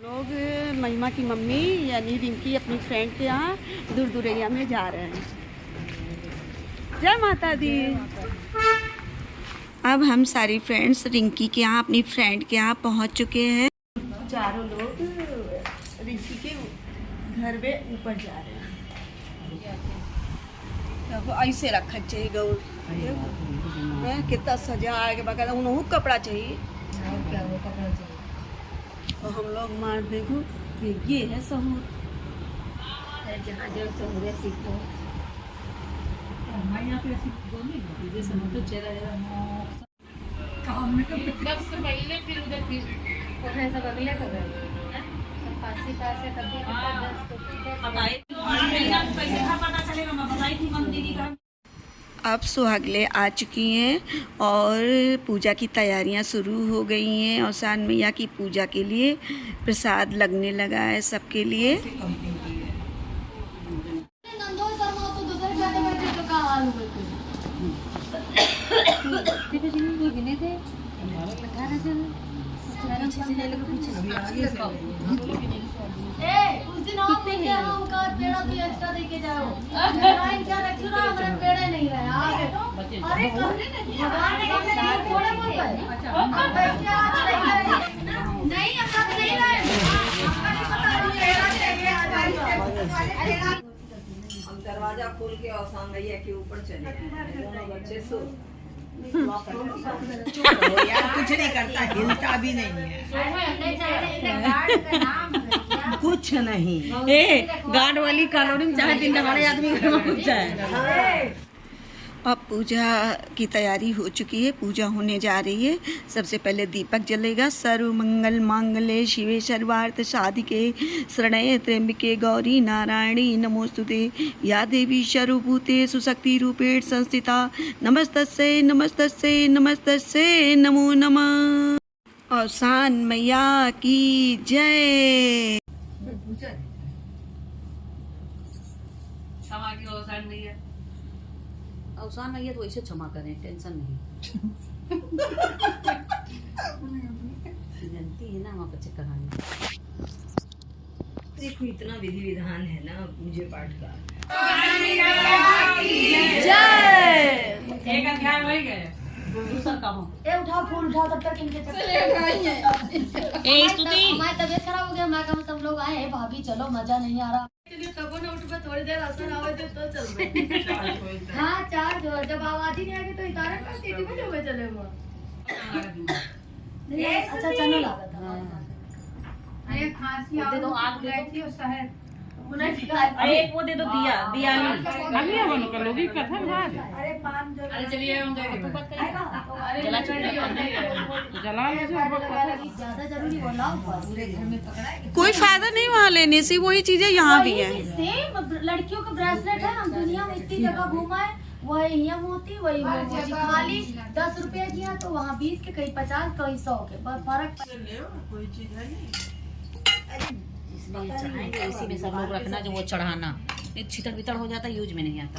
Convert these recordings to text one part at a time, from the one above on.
लोग महिमा की मम्मी यानी रिंकी अपनी फ्रेंड के यहाँ दूर दूरैया में जा रहे हैं। जय माता दी। अब हम सारी फ्रेंड्स रिंकी के यहाँ अपनी फ्रेंड के यहाँ पहुँच चुके हैं। चारों लोग रिंकी के घर में ऊपर जा रहे हैं। अब ऐसे रखा चाहिए गौर कितना सजा आगे बगल उन्होंने कपड़ा चाहिए और हम लोग मार देखो ये है सहूर जहाँ जो सहूर सीखो पहले फिर उधर फिर सब अगले कर पासी पास है तब अब सुहागले आ चुकी हैं और पूजा की तैयारियां शुरू हो गई हैं और सान मैया की पूजा के लिए प्रसाद लगने लगा है सबके लिए। उस दिन आप हम का पेड़ा भी एक्स्ट्रा देके जाओ लाइन क्या रखी ना हमारे पेड़े नहीं रहे आगे अरे भगवान ने थोड़े बहुत है नहीं हम लोग नहीं रहे हम दरवाजा खोल के और सामने के ऊपर चले दोनों बच्चे सो यार कुछ नहीं करता हिलता भी नहीं है कुछ नहीं। गार्ड वाली कॉलोनी में चाहे 3 हमारे आदमी घर में घुस जाए। अब पूजा की तैयारी हो चुकी है, पूजा होने जा रही है। सबसे पहले दीपक जलेगा। सर्व मंगल मांगल्ये शिवे सर्वार्थ साधिके शरण्ये त्र्यंबके गौरी नारायणी नमोस्तुते या देवी सर्वभूतेषु शक्ति रूपेण संस्थिता नमस्तस्यै नमस्तस्यै नमस्तस्यै नमो नमः। और सान मैया की जय। अवसान मैया तो ऐसे क्षमा करें, टेंशन नहीं। जानती है ना हम बच्चे कहानी। देखो इतना विधि विधान है ना पूजा पाठ का। एक ध्यान रह गए दूसरा काम ए उठाओ फूल उठाओ तब तक इनके चक्कर ए स्तुति हमारी तबीयत खराब हो गया। मैं कहा सब लोग आए हैं भाभी चलो मजा नहीं आ रहा तब ना उठ पे थोड़ी देर असर आवे तो चल हाँ चार जब आवाज ही नहीं आएगी तो इतारे का सीटी में जो चले वो अच्छा चलो लगा था। अरे खांसी दे दो आग दे गई थी उस शहर अरे एक वो दे दो दिया दिया अभी हम कर लोगी कथा बाद अरे पान जो अरे चलिए हम जाएंगे तू बात करेंगे जला जला ज्यादा जरूरी बोला पूरे घर में पकड़ा कोई फायदा नहीं वहाँ लेने से, वही चीजें यहाँ भी है। सेम लड़कियों का ब्रेसलेट है। हम दुनिया में इतनी जगह घुमाए वही यहाँ होती वही होती खाली 10 रुपए की है तो वहाँ 20 के कहीं 50 कहीं 100 के फर्क कोई चीज है नहीं इसलिए चढ़ाएंगे इसी में सब लोग रखना जो वो चढ़ाना एक छितर बितर हो जाता यूज में नहीं आता।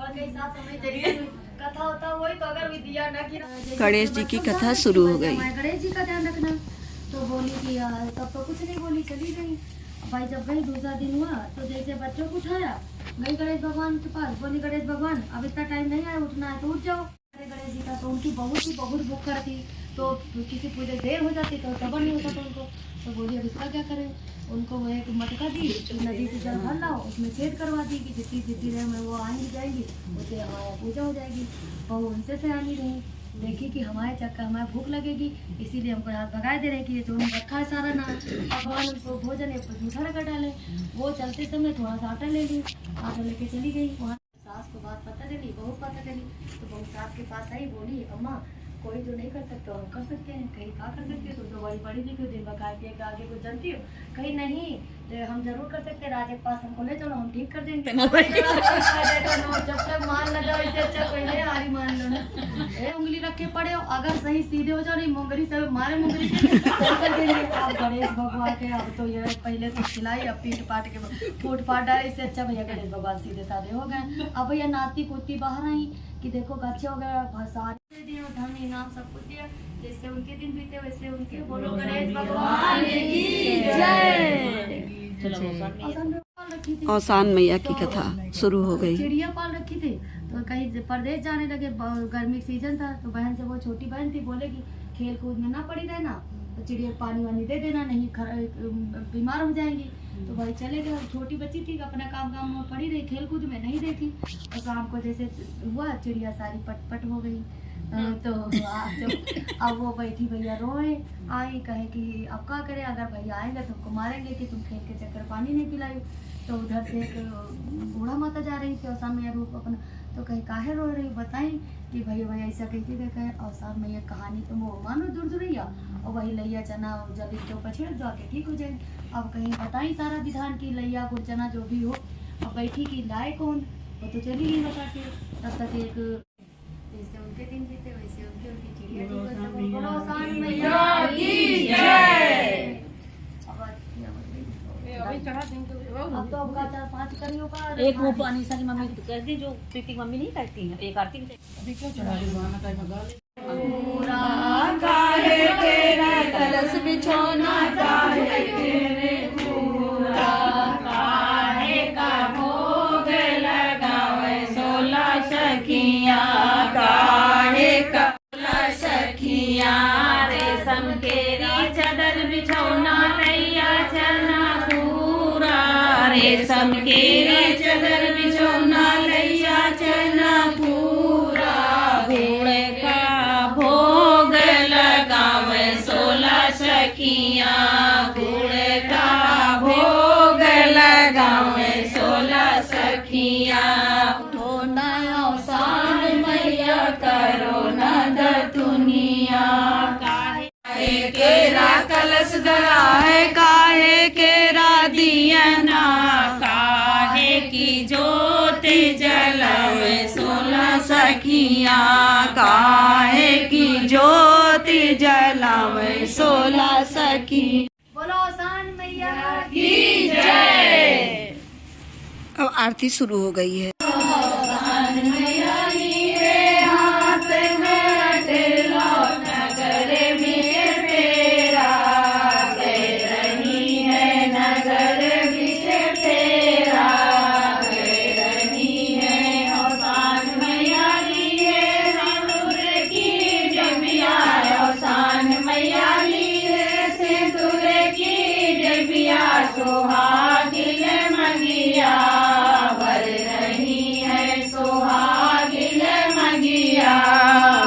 और कई साथ समय जैसे कथा होता वही तो अगर दिया ना कि गणेश जी की कथा शुरू हो गई। गणेश जी का ध्यान रखना तो बोली कि तब तो कुछ नहीं बोली चली गई। भाई जब गई दूसरा दिन हुआ तो जैसे बच्चों को उठाया गई गणेश भगवान के पास बोली गणेश भगवान अब इतना टाइम नहीं आया उठना है तो उठ जाओ। गणेश जी का तो उनकी बहुत भूख करती तो किसी पूजा देर हो जाती तो सबर नहीं होता था उनको तो बोली अब इसका क्या करें। उनको वो एक मटका दी नदी से जल भर लाओ उसमें छेद करवा दी कि जितनी देर में वो आएंगी जाएंगी उससे हमारा पूजा हो जाएगी। और उनसे सयानी रही देखी कि हमारे चक्कर हमारे भूख लगेगी इसीलिए हमको यहाँ भगा दे रहे कि ये जो रखा है सारा ना भगवान उनको भोजन है जूठा रखा डाले। वो चलते समय थोड़ा सा आटा ले ली आटा लेके चली गई। वहाँ सास को बात पता चली बहू पता चली तो बहू सास के पास आई बोली अम्मा कोई जो नहीं कर सकता हम कर सकते हैं। कहीं क्या कर सकते हो तुम तो बड़ी पढ़ी लिखी दिन बकाया के आगे कुछ जानती हो कहीं नहीं हम जरूर कर सकते हैं। राजे के पास हमको ले चलो हम ठीक कर देंगे। जब तक मान लगा इससे अच्छा पहले हारी मान लो ना उंगली रख के पड़े हो अगर सही सीधे हो जाओ नहीं मुंगरी से मारे मुंगरी कर देंगे। आप गणेश भगवान के अब तो ये पहले तो खिलाई अब पीट पाट के फूट फाट डाले इससे अच्छा भैया गणेश भगवान सीधे साधे हो गए। अब भैया नाती पोती बाहर आई कि देखो अच्छे हो गए, सारे दिए धन इनाम सब कुछ दिया, जैसे उनके दिन बीते वैसे उनके। बोलो गणेश भगवान की जय। औसान में पाल रखी थी, औसान मैया की कथा शुरू हो गई। चिड़िया पाल रखी थी, तो कहीं परदेश जाने लगे, गर्मी सीजन था, तो बहन से, वो छोटी बहन थी, बोले कि खेल कूद में ना पड़ी रहना, तो चिड़िया पानी वानी दे देना, नहीं बीमार हो जाएंगी। तो भाई चले गए, छोटी बच्ची थी, अपना काम में पड़ी रही, खेल कूद में नहीं देखी। और शाम को जैसे हुआ, चिड़िया सारी पट हो गई। तो अब वो बैठी, भैया रोए, आई कहे कि अब क्या करे, अगर भैया आएंगे तो हमको मारेंगे कि तुम खेल के चक्कर पानी नहीं पिलाई। तो उधर से एक बूढ़ा माता जा रही थी, औसान मैया रूप अपना, तो कहीं काहे रो रही, बताई कि भैया ऐसा कहती थे, कहे औसान मैया कहानी तो वो मानो दूर और वही लैया चना जब इसके ऊपर छिड़क दो आके ठीक हो जाएगी। अब कहीं बताई सारा विधान की लैया गुड़ चना जो भी हो, अब बैठी कि लाए कौन, वो तो चली गई बता के। तब तक एक जैसे उनके दिन बीते वैसे उनकी चिड़िया थी, बोलो औसान मैया की जय। अब तो अब का 4-5 करियो का एक वो अनीसा की मम्मी कर दी, जो प्रीति की मम्मी नहीं करती है, एक आरती अभी क्यों चढ़ा काहे तेरा कलश बिछौना, काहे तेरे पूरा, काहे का भोग लगावे 16 सखियाँ, काहे का 16 सखियाँ, रेशम केरी चादर बिछौना लैया चना पूरा, रेशम केरी चादर बिछौना लैया चना पूरा, गुड़ का भोग लगावे 16 सखियाँ, गुड़ का भोग लगावे 16 सखियाँ, उठो न औसान मैया करो न दतुनिया, काहे केरा कलश धरा है, काहे केरा दियना, काहे की ज्योति जलावे 16 सखियाँ, काहे की ज्योति जलावे 16 सखी। बोलो औसान मैया की जय। अब आरती शुरू हो गई है। सोहागिल मगिया वर रही है, सोहागिल मगिया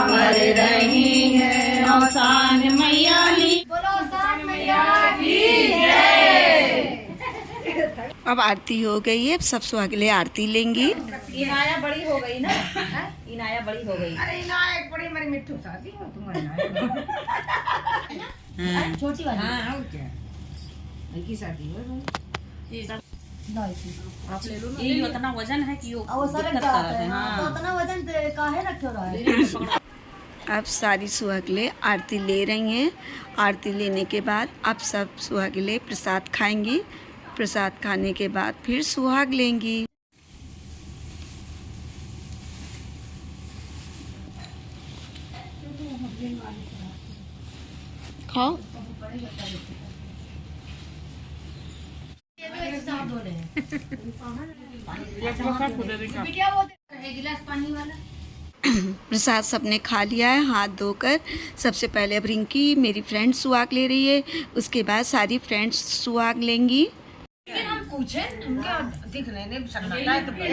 वर रही है, औसान मैया ली। बोलो औसान मैया की जय। अब आरती हो गई है, सब सुहागिले आरती लेंगी। इनाया बड़ी हो गई ना, इनाया बड़ी हो गई। अरे नायक बड़ी हमारी मिट्टू शादी हो तुम्हारी छोटी वाली। हाँ और क्या की शादी हो आप ले लो ना। ये उतना वजन है कि वो सरक जाता है। तो उतना वजन काहे रखे रहा है। अब सारी सुहागिले आरती ले रही हैं। आरती लेने के बाद अब सब सुहागिले प्रसाद खाएंगी। प्रसाद खाने के बाद फिर सुहाग लेंगी। खाओ। प्रसाद सबने खा लिया है हाथ धोकर। सबसे पहले अब रिंकी मेरी फ्रेंड सुहाग ले रही है, उसके बाद सारी फ्रेंड्स सुहाग लेंगी। लेकिन हम पूछे उनके दिख रहे हैं सन्नाटा है तो नहीं,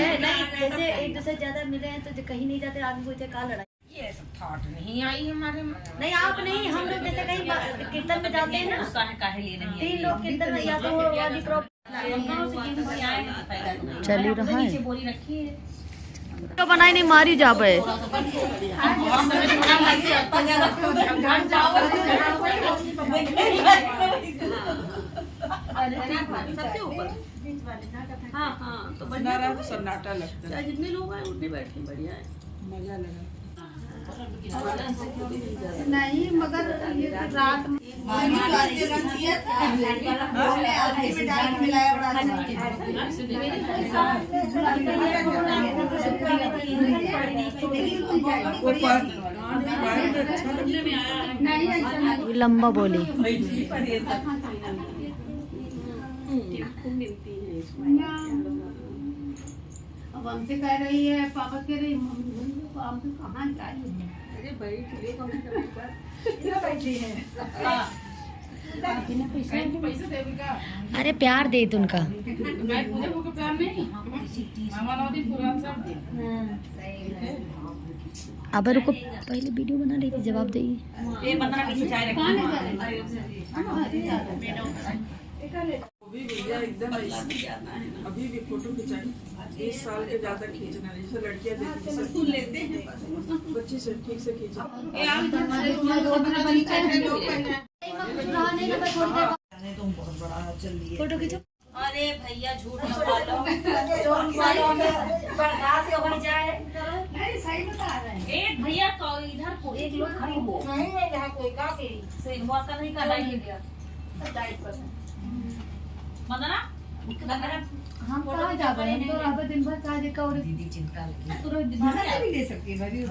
जैसे एक दूसरे ज्यादा मिले हैं तो कहीं नहीं जाते, आदमी पूछे का लड़ाई। ये सब थॉट नहीं आई हमारे मन। नहीं आप नहीं, हम लोग जैसे कहीं कीर्तन में जाते हैं ना, काहे ले रही है 3 लोग कीर्तन में, या तो वो वाली चल ही रहा है। बोरी रखी है तो बनाई नहीं मारी जाबे। सबसे ऊपर। हाँ तो सन्नाटा लगता है। जितने लोग आए उतने बैठे, बढ़िया है। मजा लगा। नहीं मगर ये रात में लंबा बोली अब हमसे कह रही है पापा कह रही मम्मी को हम कहाँ जाएंगे। अरे बैठी है अरे प्यार दे उनका अब रुको पहले वीडियो बना रही थी जवाब देगी ये 15 की चाय रखी अभी भैया एकदम अभी भी फोटो खिंचाई 20 साल के ज्यादा खींचना नहीं, जैसे लड़कियां देखती हैं सब लेते हैं बच्चे से ठीक से खींचा। फोटो खींचो। अरे भैया झूठ मत बोलो बर्दाश्त हो जाए। सही बता रहे हैं। एक भैया तो इधर को एक लोग खड़ी हो नहीं है यहाँ कोई काफी से मौका नहीं कर रही है मदना हम कहाँ जा रहे हैं तो अब दिन भर चाय देखा और दीदी चिंता लगी पूरा दिन भर भी ले सकती है भाभी, ले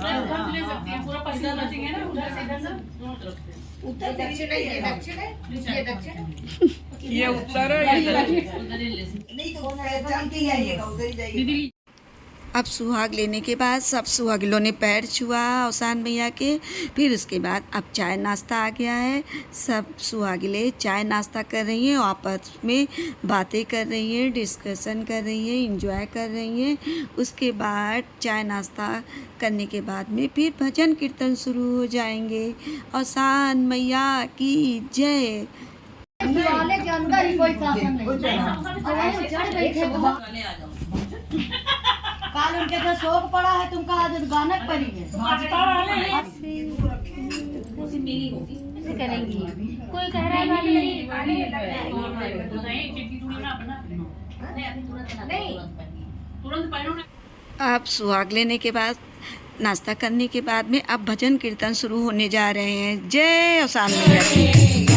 सकती है पूरा पैसा बचेंगे ना उधर से इधर से दोनों तरफ से उत्तर दक्षिण है, ये दक्षिण है, ये दक्षिण है, ये उत्तर है, ये दक्षिण। उधर ही ले सकते नहीं तो चलती जाइएगा उधर ही जाइएगा। अब सुहाग लेने के बाद सब सुहागिलों ने पैर छुआ औसान मैया के। फिर उसके बाद अब चाय नाश्ता आ गया है। सब सुहागिले चाय नाश्ता कर रही हैं, आपस में बातें कर रही हैं, डिस्कशन कर रही हैं, एंजॉय कर रही हैं। उसके बाद चाय नाश्ता करने के बाद में फिर भजन कीर्तन शुरू हो जाएंगे। औसान मैया की जय। वाले के अंदर ही कोई शासन नहीं चढ़ बैठे वाले आ जाओ काल उनके तो शोक पड़ा है तुमका आज गानक पड़ी है मिली होगी करेंगी कोई कह रहा है नहीं तुरंत पहनो ना। अब सुहाग लेने के बाद नाश्ता करने के बाद में अब भजन कीर्तन शुरू होने जा रहे हैं। जय औसान मैया की।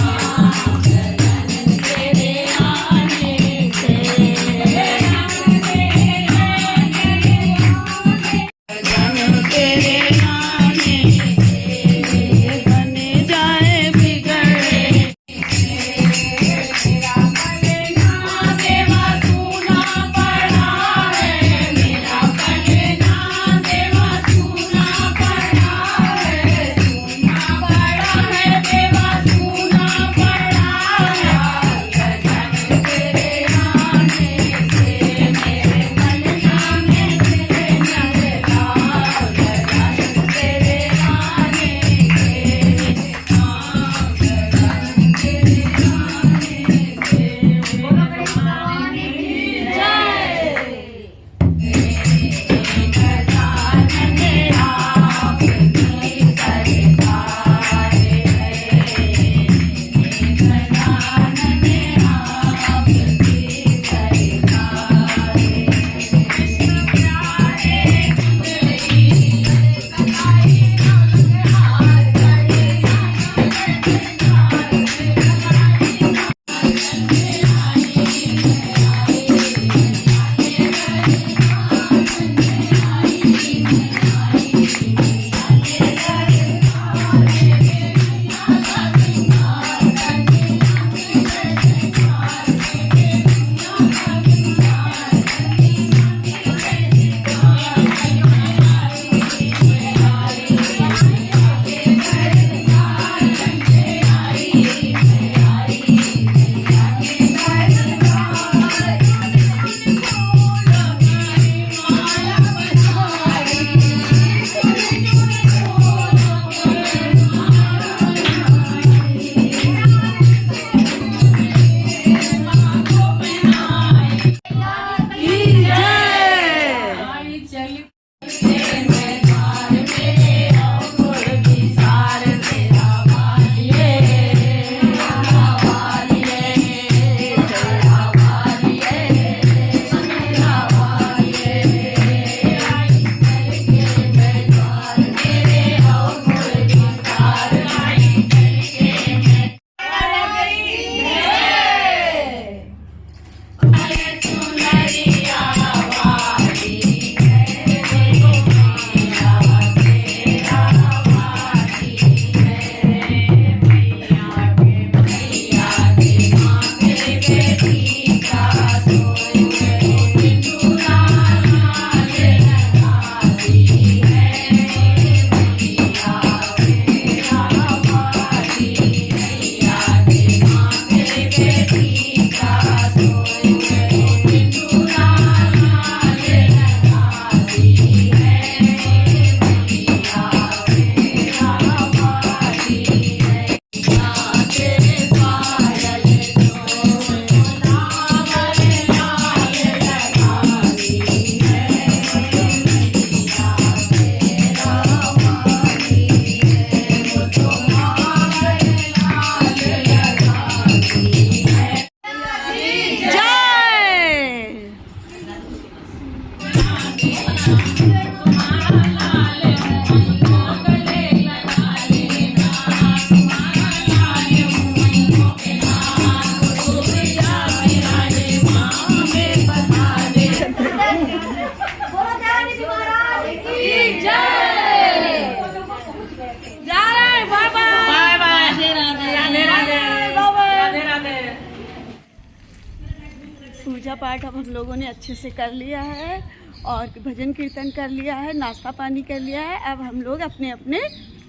पूजा पाठ अब हम लोगों ने अच्छे से कर लिया है और भजन कीर्तन कर लिया है, नाश्ता पानी कर लिया है। अब हम लोग अपने अपने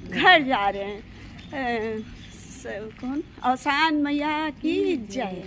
घर जा रहे हैं। कौन? औसान मैया की जय।